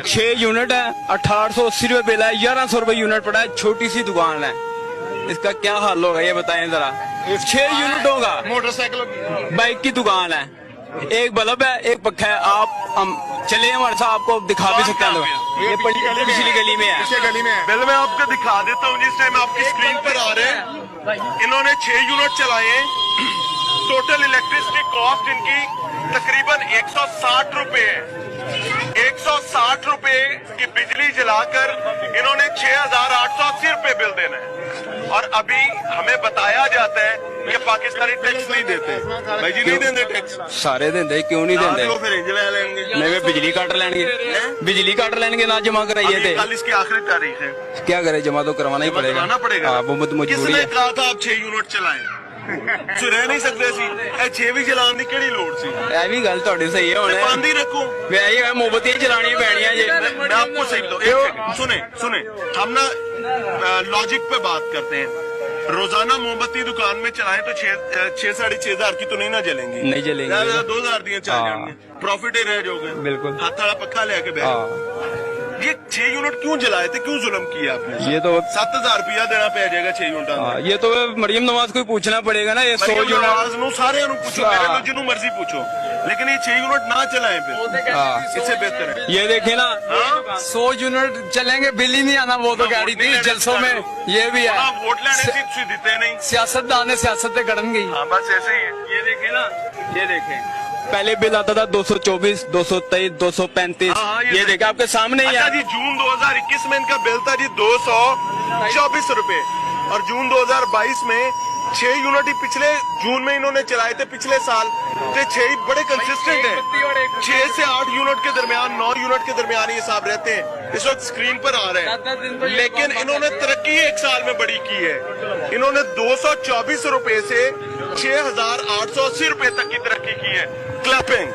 6 unit है, 1880 रुपए bill है, 1100 रुपए यूनिट पड़ा है, छोटी सी दुकान है, इसका क्या हाल होगा ये बताएं जरा। 6 यूनिट होगा, मोटरसाइकिल बाइक की दुकान है, एक बल्ब है, एक पंखा है, आप हम चले हमारे साथ, आपको दिखा भी सकते हैं। ये पिछली गली में है, पीछे गली में है। बिल मैं आपको दिखा देता हूँ, जिस टाइम आपकी स्क्रीन पर आ रहे हैं। इन्होंने 6 यूनिट चलाए, टोटल इलेक्ट्रिसिटी कॉस्ट इनकी तकरीबन 160 रुपए है। 160 रुपए की बिजली जलाकर इन्होंने 6,880 रुपए बिल देना है। और अभी हमें बताया जाता है कि पाकिस्तानी टैक्स नहीं देते। भाई जी नहीं देते टैक्स, सारे देंगे, क्यों नहीं देंगे? फिर इंजन लेंगे, नहीं वे बिजली काट लेंगे, बिजली काट लेंगे, ना जमा कराइए थे। कल इसकी आखिरी तारीख है, क्या करे, जमा तो करवाना ही पड़ेगा। करवाना पड़ेगा। हाँ, वो मजबूरी किसने है। कहा था आप 6 यूनिट चलाएं? सो रह नहीं सकते सी, 6 भी चलाने की केड़ी लोड़ सी? ਇਹ ਵੀ ਗੱਲ ਤੁਹਾਡੀ ਸਹੀ ਹੈ। ਹੁਣ बंद ही रखो। मैं ये मोमबत्तियां चलानियां पैनियां जे। मैं आपको सही बताऊं, एक सेकंड, सुने हम ना लॉजिक पे बात करते हैं। रोजाना मोमबत्ती दुकान में चलाएं तो 6 साढ़े 6 हजार की तो नहीं ना जलेंगी, नहीं जलेंगी, 2,000 दिए चल जाएंगे, प्रॉफिट ही रह जाओगे। बिल्कुल। हाथ वाला पक्का लेके बैठ। हाँ, ये 6 यूनिट क्यों जलाए थे, क्यों जुल्म किया आपने? ये तो 7,000 रुपया देना पै जाएगा 6 यूनिट। हाँ, ये तो मरियम नवाज को ही पूछना पड़ेगा ना। ये 100 यूनिट ਨੂੰ ਸਾਰਿਆਂ ਨੂੰ ਪੁੱਛੋ, ਮੇਰੇ ਤੋਂ ਜਿਹਨੂੰ ਮਰਜ਼ੀ ਪੁੱਛੋ, लेकिन ये 6 यूनिट ना चलाएं फिर। हाँ, इससे बेहतर है ये देखे ना, 100 यूनिट चलेंगे, बिल ही नहीं आना। वो तो गाड़ी थी जलसों में, ये भी है। वोट लेने से ਤੁਸੀਂ ਦਿੱਤੇ नहीं। सियासतदान ने सियासत पे गड़न गई। हाँ बस ऐसे ही है। ये देखे ना, ये देखे पहले बिल आता था 224, 223, 235। हाँ, ये देखे आपके सामने ही अच्छा है। जी, जून 2021 में इनका बिल था जी 224 रुपए, और जून 2022 में 6 यूनिट ही पिछले जून में इन्होंने चलाए थे पिछले साल। तो 6 ही बड़े कंसिस्टेंट है, 6 से 8 यूनिट के दरमियान, 9 यूनिट के दरमियान ये साहब रहते हैं। इस वक्त स्क्रीन पर आ रहे हैं, लेकिन इन्होंने तरक्की 1 साल में बड़ी की है। इन्होंने 224 रुपए से 6,880 रुपए तक की तरक्की की है। क्लैपिंग।